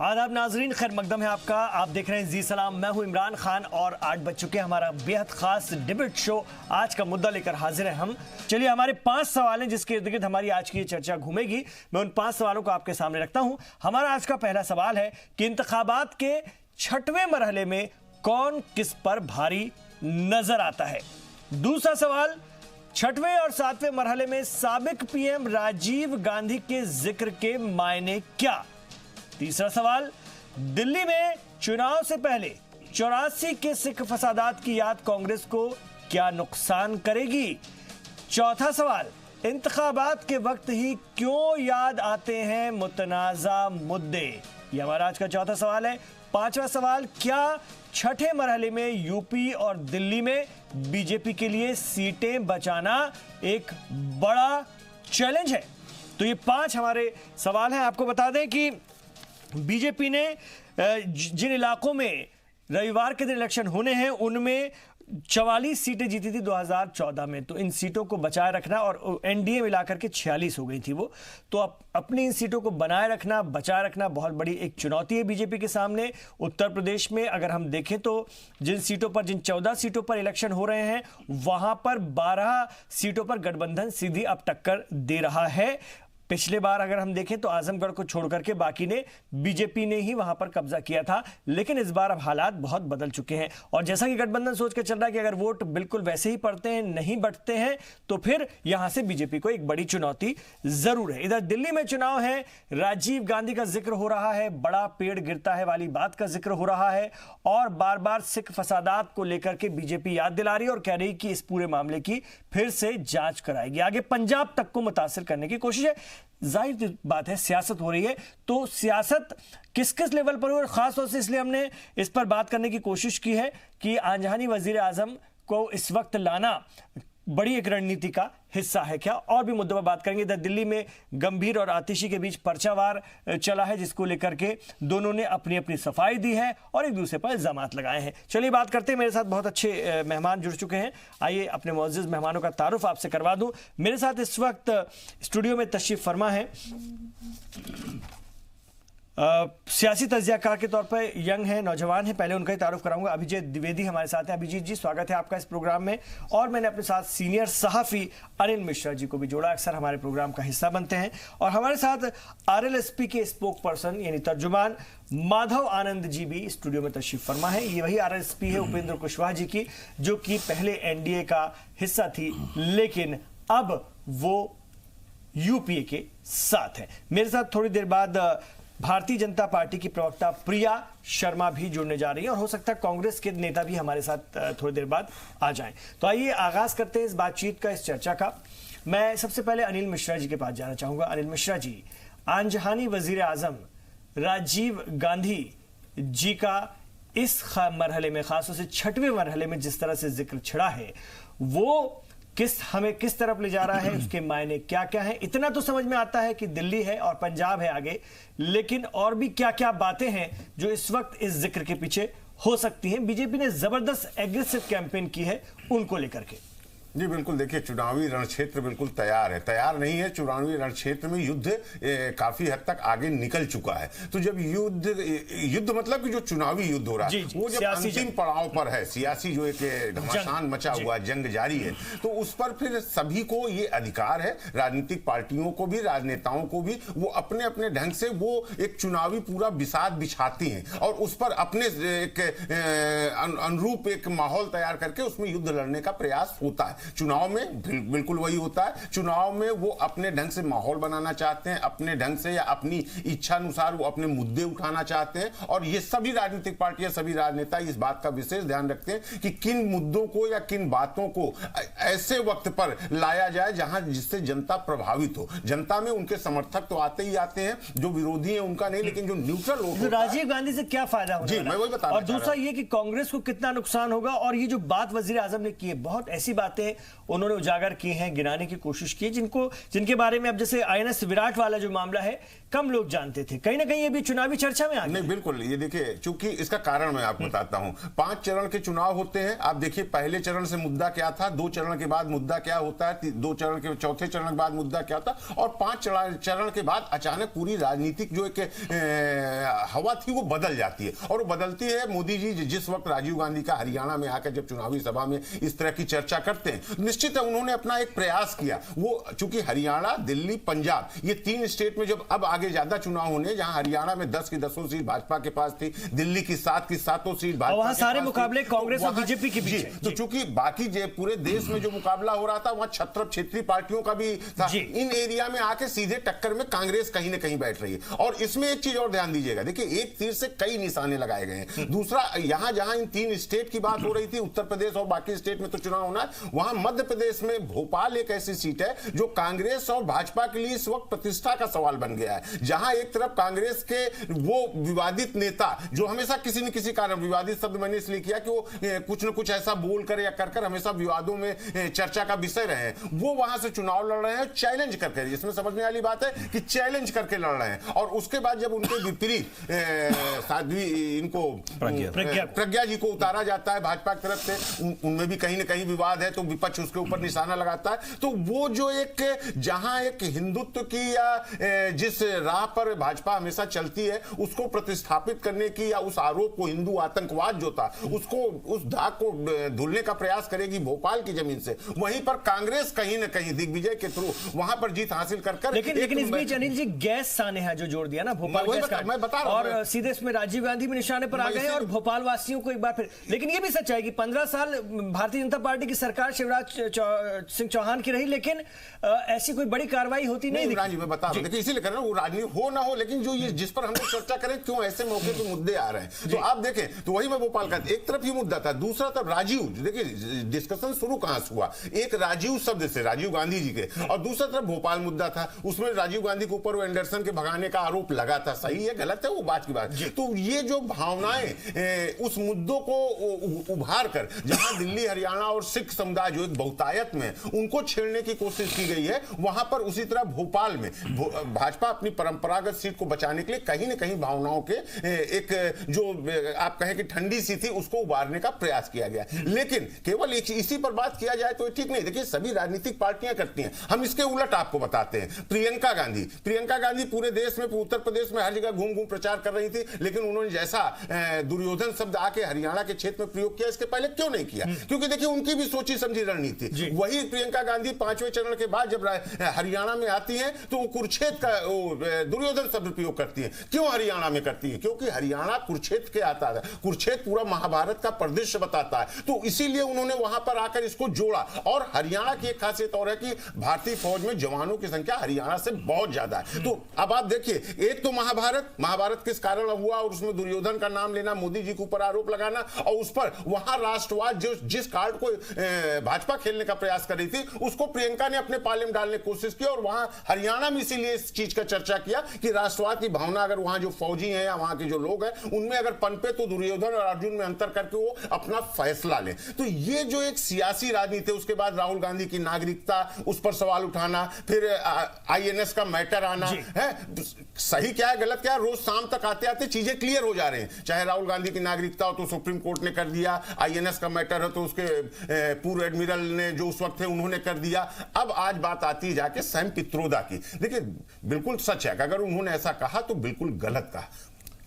आदाब नाजरीन, खैर मकदम है आपका। आप देख रहे हैं जी सलाम। मैं हूं इमरान खान और 8 बज चुके हैं। हमारा बेहद खास डिबेट शो आज का मुद्दा लेकर हाजिर है हम। चलिए, हमारे 5 सवाल हैं जिसके इर्द गिर्द हमारी आज की ये चर्चा घूमेगी। मैं उन 5 सवालों को आपके सामने रखता हूं। हमारा आज का पहला सवाल है कि इंतखाबात के 6वें मरहले में कौन किस पर भारी नजर आता है। दूसरा सवाल, 6वें और 7वें मरहले में साबिक पीएम राजीव गांधी के जिक्र के मायने क्या। तीसरा सवाल, दिल्ली में चुनाव से पहले 84 के सिख फसादात की याद कांग्रेस को क्या नुकसान करेगी। चौथा सवाल, इंतखाबात के वक्त ही क्यों याद आते हैं मुतनाज़ा मुद्दे। यह हमारा आज का चौथा सवाल है। पांचवा सवाल, क्या 6ठे मरहले में यूपी और दिल्ली में बीजेपी के लिए सीटें बचाना एक बड़ा चैलेंज है। तो ये 5 हमारे सवाल हैं। आपको बता दें कि बीजेपी ने जिन इलाकों में रविवार के दिन इलेक्शन होने हैं उनमें 44 सीटें जीती थी 2014 में। तो इन सीटों को बचाए रखना, और एनडीए मिलाकर के 46 हो गई थी वो। तो अपनी इन सीटों को बनाए रखना, बचाए रखना बहुत बड़ी एक चुनौती है बीजेपी के सामने। उत्तर प्रदेश में अगर हम देखें तो जिन 14 सीटों पर इलेक्शन हो रहे हैं वहां पर 12 सीटों पर गठबंधन सीधी अब टक्कर दे रहा है। पिछले बार अगर हम देखें तो आजमगढ़ को छोड़कर के बाकी ने बीजेपी ने ही वहां पर कब्जा किया था। लेकिन इस बार अब हालात बहुत बदल चुके हैं और जैसा कि गठबंधन सोच के चल रहा है कि अगर वोट बिल्कुल वैसे ही पड़ते हैं, नहीं बढ़ते हैं, तो फिर यहां से बीजेपी को एक बड़ी चुनौती जरूर है। इधर दिल्ली में चुनाव है, राजीव गांधी का जिक्र हो रहा है, बड़ा पेड़ गिरता है वाली बात का जिक्र हो रहा है और बार बार सिख फसादात को लेकर के बीजेपी याद दिला रही है और कह रही कि इस पूरे मामले की फिर से जांच कराएगी। आगे पंजाब तक को मुतासिर करने की कोशिश है। जाहिर बात है, सियासत हो रही है, तो सियासत किस किस लेवल पर हो, और खास तौर से इसलिए हमने इस पर बात करने की कोशिश की है कि आंजहानी वजीर आजम को इस वक्त लाना बड़ी एक रणनीति का हिस्सा है क्या। और भी मुद्दों पर बात करेंगे। इधर दिल्ली में गंभीर और आतिशी के बीच पर्चावार चला है जिसको लेकर के दोनों ने अपनी अपनी सफाई दी है और एक दूसरे पर इल्जामात लगाए हैं। चलिए बात करते हैं। मेरे साथ बहुत अच्छे मेहमान जुड़ चुके हैं। आइए अपने मुअज़्ज़िज़ मेहमानों का तारुफ आपसे करवा दूं। मेरे साथ इस वक्त स्टूडियो में तशरीफ फरमा है सियासी तज्ज़ियाकार के तौर पर यंग है, नौजवान है। पहले उनका ही तारुफ कराऊंगा। अभिजीत द्विवेदी हमारे साथ हैं। अभिजीत जी, स्वागत है आपका इस प्रोग्राम में। और मैंने अपने साथ सीनियर सहाफ़ी अनिल मिश्रा जी को भी जोड़ा, अक्सर हमारे प्रोग्राम का हिस्सा बनते हैं। और हमारे साथ RLSP के स्पोक पर्सन यानी तर्जुमान माधव आनंद जी भी स्टूडियो में तशरीफ फरमा है। ये वही RLSP है उपेंद्र कुशवाहा जी की, जो कि पहले NDA का हिस्सा थी लेकिन अब वो UPA के साथ है। मेरे साथ थोड़ी देर बाद भारतीय जनता पार्टी की प्रवक्ता प्रिया शर्मा भी जुड़ने जा रही है और हो सकता है कांग्रेस के नेता भी हमारे साथ थोड़ी देर बाद आ जाएं। तो आइए आगाज करते हैं इस बातचीत का, इस चर्चा का। मैं सबसे पहले अनिल मिश्रा जी के पास जाना चाहूंगा। अनिल मिश्रा जी, आंजहानी वजीर आजम राजीव गांधी जी का इस मरहले में, खासतौर से 6वें मरहले में जिस तरह से जिक्र छिड़ा है, वो हमें किस तरफ ले जा रहा है, उसके मायने क्या क्या हैं। इतना तो समझ में आता है कि दिल्ली है और पंजाब है आगे, लेकिन और भी क्या क्या बातें हैं जो इस वक्त इस जिक्र के पीछे हो सकती हैं। बीजेपी ने जबरदस्त एग्रेसिव कैंपेन की है उनको लेकर के। जी बिल्कुल, देखिए चुनावी रणक्षेत्र बिल्कुल तैयार है, तैयार नहीं है। चुनावी रणक्षेत्र में युद्ध काफी हद तक आगे निकल चुका है। तो जब युद्ध मतलब कि जो चुनावी युद्ध हो रहा है वो जब अंतिम पड़ाव पर है, सियासी जो एक घमासान मचा हुआ जंग जारी है, तो उस पर फिर सभी को ये अधिकार है, राजनीतिक पार्टियों को भी, राजनेताओं को भी, वो अपने अपने ढंग से वो एक चुनावी पूरा बिसात बिछाती हैं और उस पर अपने एक अनुरूप एक माहौल तैयार करके उसमें युद्ध लड़ने का प्रयास होता है। चुनाव में बिल्कुल वही होता है। चुनाव में वो अपने ढंग से माहौल बनाना चाहते हैं, अपने ढंग से या अपनी इच्छा अनुसार वो अपने मुद्दे उठाना चाहते हैं और ये सभी राजनीतिक पार्टियां, सभी राजनेता इस बात का विशेष ध्यान रखते हैं कि किन मुद्दों को या किन बातों को ऐसे वक्त पर लाया जाए जहां जिससे जनता प्रभावित हो। जनता में उनके समर्थक तो आते ही आते हैं, जो विरोधी है उनका नहीं, लेकिन जो न्यूट्रल हो। राजीव गांधी से क्या फायदा होगा? जी मैं वही बता रहा हूं। और दूसरा ये कि कांग्रेस को कितना नुकसान होगा। और ये जो बात वजीर आजम ने की है, बहुत ऐसी बातें बातें उन्होंने उजागर की हैं, गिनाने की कोशिश की, जिनके बारे में अब जैसे आईएनएस विराट वाला जो मामला है कम लोग जानते थे, कहीं ना कहीं ये भी चुनावी चर्चा में आ गया। नहीं, बिल्कुल। ये देखिए, चूंकि इसका कारण मैं आपको बताता हूं। 5 चरण के चुनाव होते हैं। आप देखिए, पहले चरण से मुद्दा क्या था, 2 चरण के बाद मुद्दा क्या होता है, 2 चरण के चौथे चरण के बाद मुद्दा क्या होता है, और 5 चरण के बाद अचानक पूरी राजनीतिक जो एक हवा थी वो बदल जाती है। और वो बदलती है, मोदी जी जिस वक्त राजीव गांधी का हरियाणा में आकर जब चुनावी सभा में इस तरह की चर्चा करते हैं, निश्चित है उन्होंने अपना एक प्रयास किया। वो चूंकि हरियाणा, दिल्ली, पंजाब, ये 3 स्टेट में जब अब आगे ज्यादा चुनाव होने, जहां हरियाणा में 10 की 10 सीट भाजपा के पास थी, दिल्ली की 7 की 7 सीट भाजपा, वहां सारे मुकाबले कांग्रेस और बीजेपी के बीच। तो चूंकि बाकी पूरे देश में जो मुकाबला हो रहा था, वहां छत्र क्षेत्रीय पार्टियों का भी था। इन एरिया में आके सीधे टक्कर में कांग्रेस कहीं ना कहीं बैठ रही है। और इसमें एक चीज और ध्यान दीजिएगा, देखिए, एक तीर से कई निशाने लगाए गए हैं। दूसरा, यहां जहां इन 3 स्टेट की बात हो रही थी, उत्तर प्रदेश और बाकी स्टेट में तो चुनाव होना है, वहां मध्य प्रदेश में भोपाल एक ऐसी सीट है जो कांग्रेस और भाजपा के लिए इस वक्त प्रतिष्ठा का सवाल बन गया है। जहां एक तरफ कांग्रेस के वो विवादित नेता, जो हमेशा किसी न किसी कारण, विवादित शब्द मैंने इसलिए किया कि वो कुछ न कुछ ऐसा बोलकर या कर हमेशा विवादों में चर्चा का विषय रहे हैं, वो वहां से चुनाव लड़ रहे हैं चैलेंज करके। इसमें समझने वाली बात है कि चैलेंज करके लड़ रहे हैं। और उसके बाद जब उनके विपरीत साध्वी इनको प्रज्ञा जी को उतारा जाता है भाजपा की तरफ से, उनमें भी कहीं ना कहीं विवाद है, तो विपक्ष उसके ऊपर निशाना लगाता है। तो वो जो एक जहां एक हिंदुत्व की या जिस राह पर भाजपा हमेशा चलती है, उसको प्रतिस्थापित करने की, या उस आरोप को, हिंदू आतंकवाद जो था उसको, उस दाग को धुलने का प्रयास करेगी भोपाल की जमीन से, वहीं पर कांग्रेस कहीं ना कहीं दिग्विजय के थ्रू वहां पर जीत हासिल कर लेकिन इस बीच अनिल जी गैस सानेहा जो जोड़ दिया ना भोपाल गैस का, मैं बता रहा हूं, और सीधे इसमें राजीव गांधी भी निशाने पर आ गए और भोपाल वासियों को एक बार फिर। लेकिन ये भी सच है कि 15 साल भारतीय जनता पार्टी की सरकार शिवराज सिंह चौहान की रही, लेकिन ऐसी कोई बड़ी कार्रवाई होती नहीं। मैं बता रहा हूं, देखिए, इसीलिए कर रहा हूं, वो राजनीति हो ना हो, लेकिन जो ये जिस पर हम लोग चर्चा करें, क्यों ऐसे मौके पे मुद्दे आ रहे हैं। तो आप देखें, तो वही मैं भोपाल का एक तरफ ही मुद्दा था, दूसरा तरफ राजीव, देखिए डिस्कशन शुरू कहां से हुआ, एक राजीव शब्द से, राजीव गांधी जी के, और दूसरा तरफ भोपाल मुद्दा था, उसमें राजीव गांधी के ऊपर वो एंडरसन के भगाने का आरोप लगा था। सही है गलत है वो बात की बात। तो ये जो भावनाएं उस मुद्दों को उभार कर, जहां दिल्ली, हरियाणा और सिख समुदाय जो एक बहुतायत में, उनको छेड़ने की कोशिश की गई है, वहां पर उसी तरह भोपाल में भाजपा अपनी परंपरागत सीट को बचाने के लिए कहीं ना कहीं भावनाओं के एक जो आप कहें कि ठंडी सी थी, उसको उबारने का प्रयास किया गया। लेकिन केवल इसी पर बात किया जाए तो ठीक नहीं। देखिए, सभी राजनीतिक पार्टियां करती हैं। हम इसके उलट आपको बताते हैं, प्रियंका गांधी पूरे देश में, उत्तर प्रदेश में हर जगह घूम घूम प्रचार कर रही थी, लेकिन उन्होंने जैसा दुर्योधन शब्द आके हरियाणा के क्षेत्र में प्रयोग किया, इसके पहले क्यों नहीं किया? क्योंकि देखिए, उनकी भी सोची समझी रणनीति। वही प्रियंका गांधी 5वें चरण के बाद जब हरियाणा में आती हैं, तो वो कुरुक्षेत्र का दुर्योधन शब्द प्रयोग करती है। क्यों हरियाणा में करती है? क्योंकि हरियाणा कुरुक्षेत्र के आता है, कुरुक्षेत्र पूरा महाभारत का परिदृश्य बताता है, तो इसीलिए उन्होंने वहां पर आकर इसको जोड़ा। और हरियाणा की एक खासियत और है कि भारतीय फौज में जवानों की संख्या हरियाणा से बहुत ज्यादा है। तो अब आप देखिए, एक तो महाभारत किस कारण हुआ, और उसमें दुर्योधन का नाम लेना, मोदी जी के ऊपर आरोप लगाना, और उस पर वहां राष्ट्रवाद जिस कार्ड को भाजपा खेलने का प्रयास कर रही थी, उसको प्रियंका ने अपने पाले में डालने की कोशिश की। और वहां हरियाणा में इसीलिए इस चीज का चर्चा किया कि राष्ट्रवाद की भावना अगर वहां जो फौजी हैं या वहां के जो लोग हैं उनमें अगर पनपे, तो दुर्योधन और अर्जुन में अंतर करके वो अपना फैसला लें। तो ये जो एक सियासी राजनीति है, उसके बाद राहुल गांधी की नागरिकता, उस पर सवाल उठाना, फिर आईएनएस का मैटर आना है, सही क्या है गलत क्या है, रोज शाम तक आते आते चीजें क्लियर हो जा रहे हैं। चाहे राहुल गांधी की नागरिकता हो तो सुप्रीम कोर्ट ने कर दिया, आईएनएस का मैटर है तो उसके पूर्व एडमिरल ने जो उस वक्त थे उन्होंने कर दिया। अब आज बात आती है जाके सैम पित्रोदा की। देखिए, बिल्कुल सच है कि अगर उन्होंने ऐसा कहा तो बिल्कुल गलत कहा।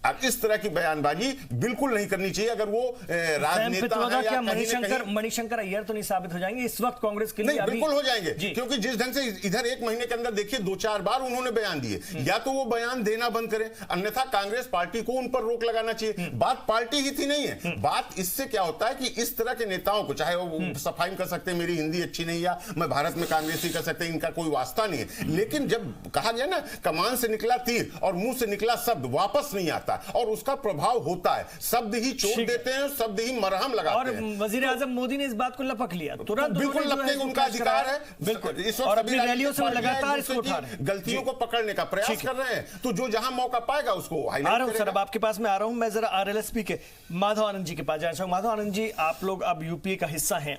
अब इस तरह की बयानबाजी बिल्कुल नहीं करनी चाहिए। अगर वो राजनेता है या मणिशंकर अय्यर तो नहीं साबित हो जाएंगे इस वक्त कांग्रेस के लिए? बिल्कुल हो जाएंगे, क्योंकि जिस ढंग से इधर 1 महीने के अंदर देखिए 2-4 बार उन्होंने बयान दिए, या तो वो बयान देना बंद करें, अन्यथा कांग्रेस पार्टी को उन पर रोक लगाना चाहिए। बात पार्टी ही थी नहीं है, बात इससे क्या होता है कि इस तरह के नेताओं को, चाहे वो सफाई कर सकते हैं मेरी हिंदी अच्छी नहीं, या मैं भारत में कांग्रेसी कर सकते हैं, इनका कोई वास्ता नहीं है, लेकिन जब कहा गया ना, कमान से निकला तीर और मुंह से निकला शब्द वापस नहीं आता है और उसका प्रभाव होता है। शब्द ही चोट देते हैं, शब्द ही मरहम लगाते हैं। और वजीर आजम मोदी ने इस बात को लपक लिया तुरंत। बिल्कुल लपकेंगे, उनका अधिकार है। बिल्कुल, इस और वक्त अपनी रैलियों से लगातार इसको उठा रहे हैं, गलतियों को पकड़ने का प्रयास कर रहे हैं। तो जो जहां मौका पाएगा उसको हाईलाइट आ रहा हूं सर, अब आपके पास मैं आ रहा हूं। मैं जरा आरएलएसपी के माधव आनंद जी के पास जाना चाहूंगा। माधव आनंद जी, आप लोग अब यूपीए का हिस्सा हैं,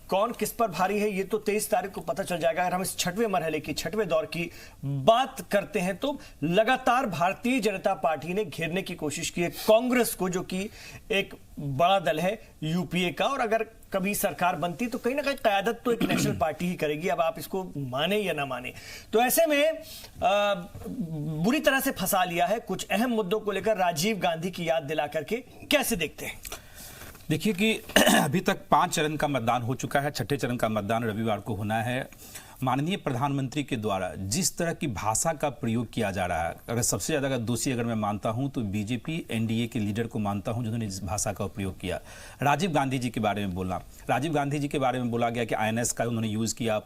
कौन किस पर भारी है ये तो 23 तारीख को पता चल जाएगा। अगर हम इस छठवें मरहले की, छठवें दौर की बात करते हैं तो लगातार भारतीय जनता पार्टी ने घेरने की कोशिश की है कांग्रेस को, जो कि एक बड़ा दल है यूपीए का, और अगर कभी सरकार बनती तो कहीं ना कहीं क़यादत तो एक नेशनल पार्टी ही करेगी, अब आप इसको माने या ना माने। तो ऐसे में बुरी तरह से फंसा लिया है कुछ अहम मुद्दों को लेकर राजीव गांधी की याद दिला करके, कैसे देखते हैं? देखिए कि अभी तक 5 चरण का मतदान हो चुका है, छठे चरण का मतदान रविवार को होना है। माननीय प्रधानमंत्री के द्वारा जिस तरह की भाषा का प्रयोग किया जा रहा है, अगर सबसे ज़्यादा अगर दोषी अगर मैं मानता हूं तो बीजेपी एनडीए के लीडर को मानता हूं जिन्होंने इस भाषा का प्रयोग किया। राजीव गांधी जी के बारे में बोला, राजीव गांधी जी के बारे में बोला गया कि आईएनएस का उन्होंने यूज़ किया,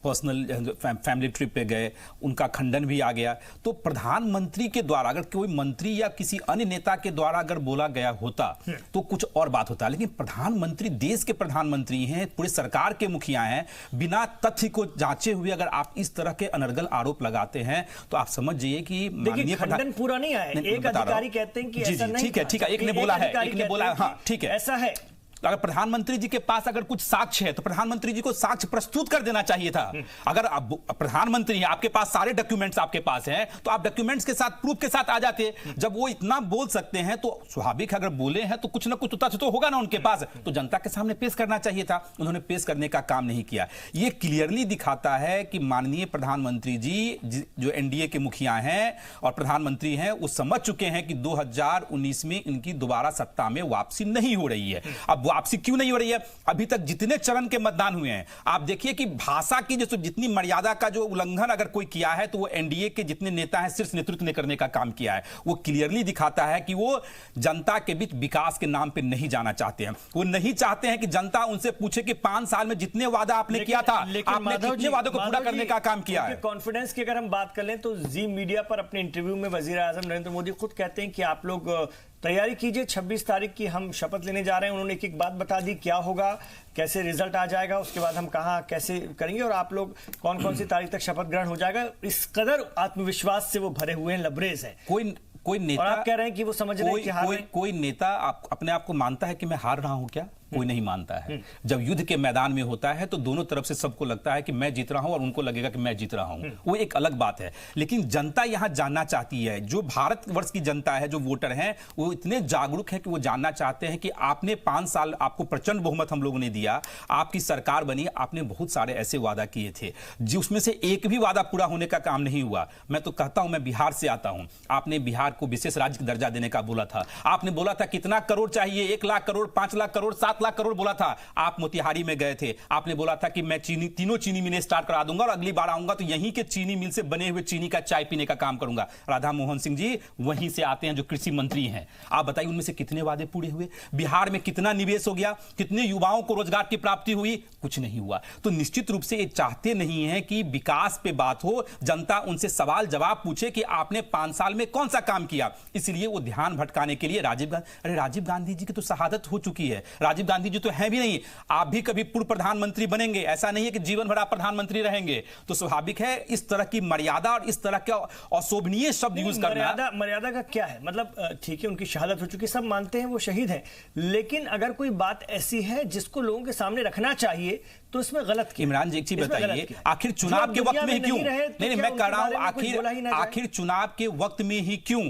पर्सनल फैमिली ट्रिप पे गए, उनका खंडन भी आ गया। तो प्रधानमंत्री के द्वारा अगर कोई मंत्री या किसी अन्य नेता के द्वारा अगर बोला गया होता तो कुछ और बात होता, लेकिन प्रधानमंत्री देश के प्रधानमंत्री हैं, पूरी सरकार के मुखिया हैं, बिना तथ्य को जांचे हुए अगर आप इस तरह के अनर्गल आरोप लगाते हैं तो आप समझ जाइए कि देखिए खंडन पूरा नहीं आया। एक अधिकारी कहते हैं कि ऐसा नहीं, ठीक है, ठीक है, एक ने बोला है, एक ने बोला, हाँ ठीक है, ऐसा है। अगर प्रधानमंत्री जी के पास अगर कुछ साक्ष्य है तो प्रधानमंत्री जी को साक्ष्य प्रस्तुत कर देना चाहिए था। अगर आप प्रधानमंत्री हैं, आपके पास सारे डॉक्यूमेंट्स आपके पास हैं, तो आप डॉक्यूमेंट्स के साथ, प्रूफ के साथ आ जाते। जब वो इतना बोल सकते हैं तो स्वाभाविक अगर बोले हैं तो कुछ ना कुछ तथ्य तो होगा ना उनके पास, तो जनता के सामने पेश करना चाहिए था। उन्होंने पेश करने का काम नहीं किया। ये क्लियरली दिखाता है कि माननीय प्रधानमंत्री जी जो एनडीए के मुखिया हैं और प्रधानमंत्री हैं, वो समझ चुके हैं कि 2019 में इनकी दोबारा सत्ता में वापसी नहीं हो रही है। अब वापसी क्यों नहीं हो रही है? अभी तक जितने चरण के मतदान हुए हैं, आप देखिए कि भाषा की जो जितनी मर्यादा का जो उल्लंघन अगर कोई किया है तो वो एनडीए के जितने नेता हैं, शीर्ष नेतृत्व ने करने का काम किया है। वो क्लियरली दिखाता है कि वो जनता के बीच विकास के नाम पे नहीं जाना चाहते हैं। वो नहीं चाहते हैं कि जनता उनसे पूछे कि 5 साल में जितने वादा आपने किया था, आपने कितने वादों को पूरा करने का काम किया है। कॉन्फिडेंस की अगर हम बात कर लें तो जी मीडिया पर अपने इंटरव्यू में वजीर आजम नरेंद्र मोदी खुद कहते हैं कि आप लोग तैयारी कीजिए, 26 तारीख की हम शपथ लेने जा रहे हैं। उन्होंने एक बात बता दी, क्या होगा, कैसे रिजल्ट आ जाएगा, उसके बाद हम कहां कैसे करेंगे और आप लोग कौन कौन सी तारीख तक शपथ ग्रहण हो जाएगा। इस कदर आत्मविश्वास से वो भरे हुए हैं, लबरेज है। कोई नेता, और आप कह रहे हैं कि वो समझ रहे हैं कि हार कोई नेता अपने आप को मानता है कि मैं हार रहा हूं क्या? कोई नहीं मानता है। जब युद्ध के मैदान में होता है तो दोनों तरफ से सबको लगता है कि मैं जीत रहा हूं और उनको लगेगा कि मैं जीत रहा हूं, वो एक अलग बात है। लेकिन जनता यहां जानना चाहती है, जो भारतवर्ष की जनता है, जो वोटर हैं, वो इतने जागरूक हैं कि वो जानना चाहते हैं कि आपने 5 साल, आपको प्रचंड बहुमत हम लोगों ने दिया, आपकी सरकार बनी, आपने बहुत सारे ऐसे वादा किए थे जी, उसमें से एक भी वादा पूरा होने का काम नहीं हुआ। मैं तो कहता हूं, मैं बिहार से आता हूं, आपने बिहार को विशेष राज्य का दर्जा देने का बोला था, आपने बोला था कितना करोड़ चाहिए, 1 लाख करोड़, 5 लाख करोड़, 7 लाख करोड़ बोला था। आप मोतिहारी में गए थे, आपने बोला था कि मैं तीनों चीनी मिलें स्टार्ट करा दूंगा और अगली बार आऊंगा तो यहीं के चीनी मिल से बने हुए चीनी का चाय पीने का काम करूंगा। राधा मोहन सिंह जी वहीं से आते हैं, जो कृषि मंत्री हैं। आप बताइए उनमें से कितने वादे पूरे हुए? बिहार में कितना निवेश हो गया? कितने युवाओं को रोजगार की प्राप्ति हुई? कुछ नहीं हुआ। तो निश्चित रूप से ये चाहते नहीं है कि विकास पे बात हो, जनता उनसे सवाल जवाब पूछे कि आपने 5 साल में कौन सा काम किया। इसलिए वो ध्यान भटकाने के लिए राजीव गांधी जी की तो शहादत हो चुकी है, राजीव गांधी जी तो है भी नहीं, आप भी कभी पूर्व प्रधानमंत्री बनेंगे, ऐसा नहीं है कि जीवन भर आप प्रधानमंत्री रहेंगे। तो स्वाभाविक है इस तरह की मर्यादा और इस तरह के अशोभनीय शब्द यूज करना। मर्यादा का क्या है मतलब? ठीक है, उनकी शहादत हो चुकी, सब मानते हैं वो शहीद हैं, लेकिन अगर कोई बात ऐसी है जिसको लोगों के सामने रखना चाहिए तो इसमें गलत क्या? इमरान जी एक चीज बताइए, आखिर चुनाव के वक्त में क्यों? नहीं, मैं कह रहा हूं आखिर चुनाव के वक्त में ही क्यों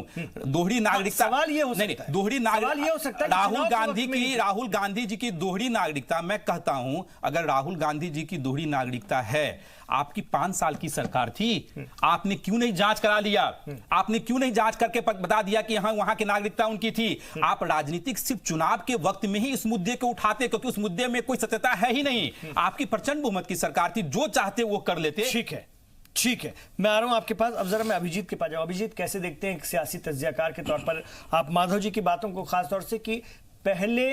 दोहरी नागरिकता? सवाल ये हो सकता है राहुल गांधी जी की दोहरी नागरिकता, मैं कहता हूं अगर राहुल गांधी जी की दोहरी नागरिकता है, आपकी 5 साल की सरकार थी, आपने क्यों नहीं जांच करा लिया? आपने क्यों नहीं जांच करके बता दिया कि हाँ वहां की नागरिकता उनकी थी? आप राजनीतिक सिर्फ चुनाव के वक्त में ही इस मुद्दे को उठाते, क्योंकि उस मुद्दे में कोई सत्यता है ही नहीं। आपकी प्रचंड बहुमत की सरकार थी, जो चाहते वो कर लेते। ठीक है, मैं आ रहा हूं आपके पास। अब जरा मैं अभिजीत के पास जाऊं। अभिजीत, कैसे देखते हैं एक सियासी तज्जियाकार के तौर पर आप माधव जी की बातों को, खासतौर से कि पहले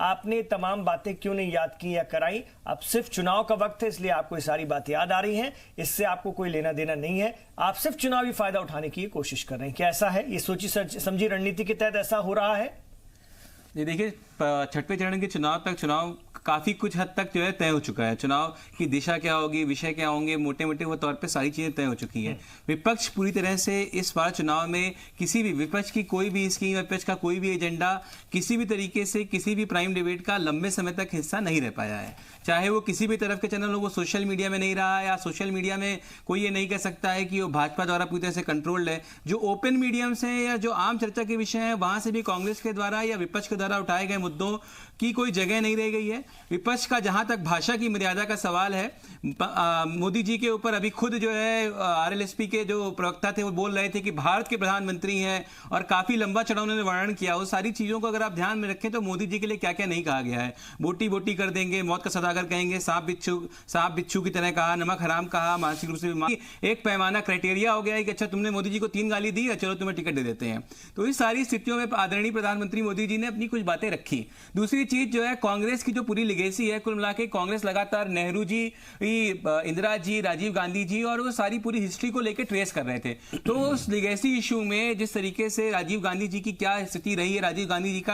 आपने तमाम बातें क्यों नहीं याद की या कराई? अब सिर्फ चुनाव का वक्त है, इसलिए आपको ये सारी बातें याद आ रही हैं। इससे आपको कोई लेना देना नहीं है, आप सिर्फ चुनावी फायदा उठाने की कोशिश कर रहे हैं। क्या ऐसा है? ये सोची समझी रणनीति के तहत ऐसा हो रहा है? ये देखिए, छठवें चरण के चुनाव काफी कुछ हद तक जो है तय हो चुका है। चुनाव की दिशा क्या होगी, विषय क्या होंगे, मोटे मोटे वो तौर पे सारी चीजें तय हो चुकी हैं। विपक्ष पूरी तरह से इस बार चुनाव में किसी भी विपक्ष की कोई भी स्कीम, विपक्ष का कोई भी एजेंडा किसी भी तरीके से किसी भी प्राइम डिबेट का लंबे समय तक हिस्सा नहीं रह पाया है। चाहे वो किसी भी तरफ के चैनल हो, वो सोशल मीडिया में नहीं रहा है, या सोशल मीडिया में कोई ये नहीं कह सकता है कि वो भाजपा द्वारा पूरी तरह से कंट्रोल्ड है। जो ओपन मीडियम से या जो आम चर्चा के विषय हैं, वहां से भी कांग्रेस के द्वारा या विपक्ष के द्वारा उठाए गए मुद्दों की कोई जगह नहीं रह गई है। विपक्ष का जहां तक भाषा की मर्यादा का सवाल है, मोदी जी के ऊपर अभी खुद जो है आरएलएसपी के जो प्रवक्ता थे वो बोल रहे थे कि भारत के प्रधानमंत्री हैं, और काफी लंबा चौड़ा उन्होंने वर्णन किया। वो सारी चीजों को अगर आप ध्यान में रखें तो मोदी जी के लिए क्या क्या नहीं कहा गया है। बोटी बोटी कर देंगे, मौत का सौदागर कहेंगे, सांप बिच्छू की तरह कहा, नमक हराम कहा, मानसिक रूप से एक पैमाना क्राइटेरिया हो गया है कि अच्छा तुमने मोदी जी को 3 गाली दी है, चलो तुम्हें टिकट दे देते हैं। तो इस सारी स्थितियों में आदरणीय प्रधानमंत्री मोदी जी ने अपनी कुछ बातें रखी। दूसरी चीज जो है, कांग्रेस की जो पूरी लिगेसी है, कुल मिला के कांग्रेस लगातार नेहरू जी, इंदिरा जी, राजीव गांधी जी और वो सारी पूरी हिस्ट्री को लेकर ट्रेस कर रहे थे। तो उस लिगेसी इशू में जिस तरीके से राजीव गांधी जी की क्या स्थिति रही है, राजीव गांधी जी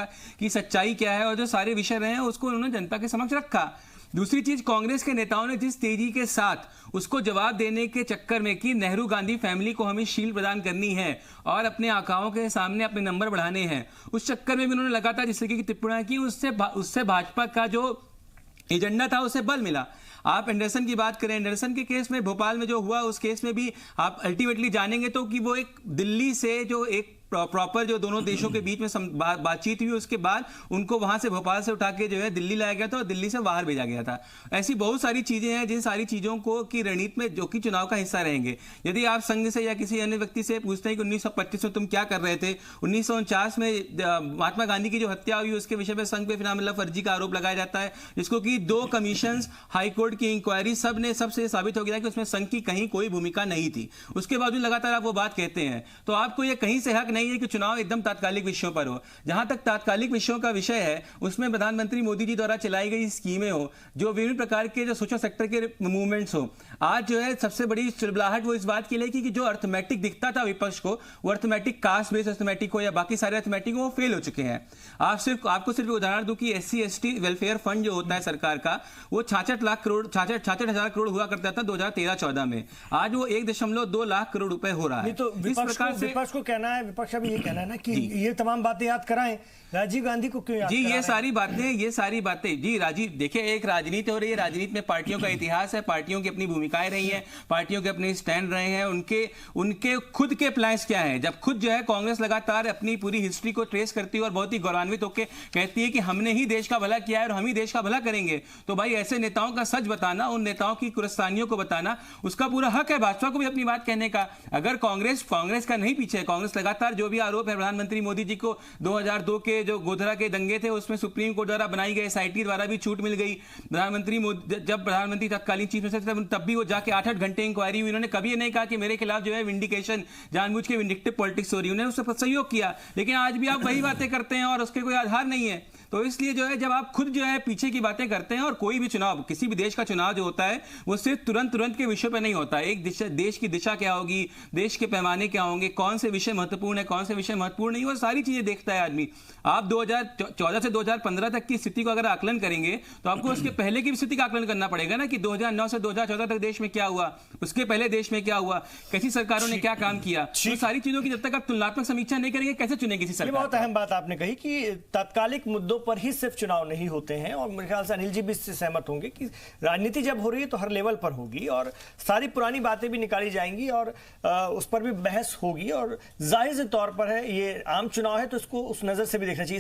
की सच्चाई क्या है, और जो सारे विषय रहे हैं उसको उन्होंने जनता के समक्ष रखा। दूसरी चीज, कांग्रेस के नेताओं ने जिस तेजी के साथ उसको जवाब देने के चक्कर में कि नेहरू गांधी फैमिली को हमें शील्ड प्रदान करनी है और अपने आकाओं के सामने अपने नंबर बढ़ाने हैं, उस चक्कर में भी उन्होंने लगातार जिस तरीके की टिप्पणियां की, उससे भाजपा का जो एजेंडा था उसे बल मिला। आप एंडरसन की बात करें, एंडरसन के केस में भोपाल में जो हुआ, उस केस में भी आप अल्टीमेटली जानेंगे तो कि वो एक दिल्ली से जो एक प्रॉपर जो दोनों देशों के बीच में बातचीत हुई, उसके बाद उनको वहां से भोपाल से उठा के जो है दिल्ली लाया गया था और दिल्ली से बाहर भेजा गया था। ऐसी बहुत सारी चीजें हैं जिन सारी चीजों को की रणनीति में जो कि चुनाव का हिस्सा रहेंगे। यदि आप संघ से या किसी अन्य व्यक्ति से पूछते हैं कि 1925 में तुम क्या कर रहे थे, 1949 में महात्मा गांधी की जो हत्या हुई उसके विषय में संघ पे फिर फर्जी का आरोप लगाया जाता है, जिसको कि 2 कमीशन, हाईकोर्ट की इंक्वायरी, सबसे साबित हो गया कि उसमें संघ की कहीं कोई भूमिका नहीं थी। उसके बावजूद लगातार आप वो बात कहते हैं, तो आपको यह कहीं से हक नहीं है कि चुनाव एकदम तात्कालिक विषयों पर हो। जहां तक तात्कालिक विषयों का विषय है, उसमें प्रधानमंत्री मोदी जी द्वारा चलाई गई स्कीमें हो, जो विभिन्न प्रकार के जो सोशल सेक्टर के मूवमेंट्स हो, आज जो है सबसे बड़ी चिलबलाहट वो इस बात की लेगी कि जो अर्थमेटिक दिखता था विपक्ष को, वो अर्थमेटिक कास्ट बेस्ड अर्थमेटिक हो या बाकी सारे अर्थमेटिक हो, वो फेल हो चुके हैं। आपको सिर्फ उदाहरण दूं कि SC/ST वेलफेयर फंड जो होता है सरकार का, वो 66,000 करोड़ हुआ करता था 2013-14 में। आज वो 1.2 लाख करोड़ रुपए हो रहा है। तो विपक्ष को कहना है, विपक्ष अभी ये कहना है ना कि ये तमाम बातें याद कराएं, राजीव गांधी को क्यों याद जी ये सारी बातें जी राजीव, देखिए एक राजनीति हो रही है, राजनीति में पार्टियों का इतिहास है, पार्टियों की अपनी भूमिकाएं रही हैं, पार्टियों के अपने स्टैंड रहे हैं, उनके खुद के प्लान्स क्या हैं। जब खुद जो है कांग्रेस लगातार अपनी पूरी हिस्ट्री को ट्रेस करती है और बहुत ही गौरवान्वित होकर कहती है कि हमने ही देश का भला किया है और हम ही देश का भला करेंगे, तो भाई ऐसे नेताओं का सच बताना, उन नेताओं की कुरस्तानियों को बताना, उसका पूरा हक है भाजपा को भी अपनी बात कहने का। अगर कांग्रेस का नहीं पीछे, कांग्रेस लगातार जो भी आरोप है प्रधानमंत्री मोदी जी को 2002 के जो गोधरा के दंगे थे उसमें सुप्रीम कोर्ट द्वारा बनाई गई SIT द्वारा भी छूट मिल गई। जब प्रधानमंत्री तत्कालीन चीफ मिनिस्टर थे तब भी वो जाके 8-8 घंटे इंक्वायरी हुई। उन्होंने कभी ये नहीं कहा कि मेरे खिलाफ जो है विंडिकेशन, जानबूझ के विंडिक्टिव पॉलिटिक्स हो रही है, उन्होंने उससे सहयोग किया। लेकिन आज भी आप वही बातें करते हैं और उसके कोई आधार नहीं है। तो इसलिए जो है जब आप खुद जो है पीछे की बातें करते हैं, और कोई भी चुनाव, किसी भी देश का चुनाव जो होता है वो सिर्फ तुरंत के विषय पर नहीं होता। एक देश की दिशा क्या होगी, देश के पैमाने क्या होंगे, कौन से विषय महत्वपूर्ण है, कौन से विषय महत्वपूर्ण नहीं, वो सारी चीजें देखता है आदमी। आप 2014 से 2015 तक की स्थिति को अगर आकलन करेंगे तो आपको उसके पहले की स्थिति का आकलन करना पड़ेगा ना, कि 2009 से 2014 तक देश में क्या हुआ, उसके पहले देश में क्या हुआ, कैसी सरकारों ने क्या काम किया। तो सारी चीजों की जब तक आप तुलनात्मक समीक्षा नहीं करेंगे कैसे चुनेंगे किसी सरकार। बहुत अहम बात आपने कही कि तात्कालिक मुद्दों पर ही सिर्फ चुनाव नहीं होते हैं, और मेरे ख्याल से अनिल जी भी इससे सहमत होंगे कि राजनीति जब हो रही है तो हर लेवल पर होगी और सारी पुरानी बातें भी निकाली जाएंगी और उस पर भी बहस होगी, और जाहिर तौर पर है ये आम चुनाव है तो इसको उस नजर से भी देखना चाहिए।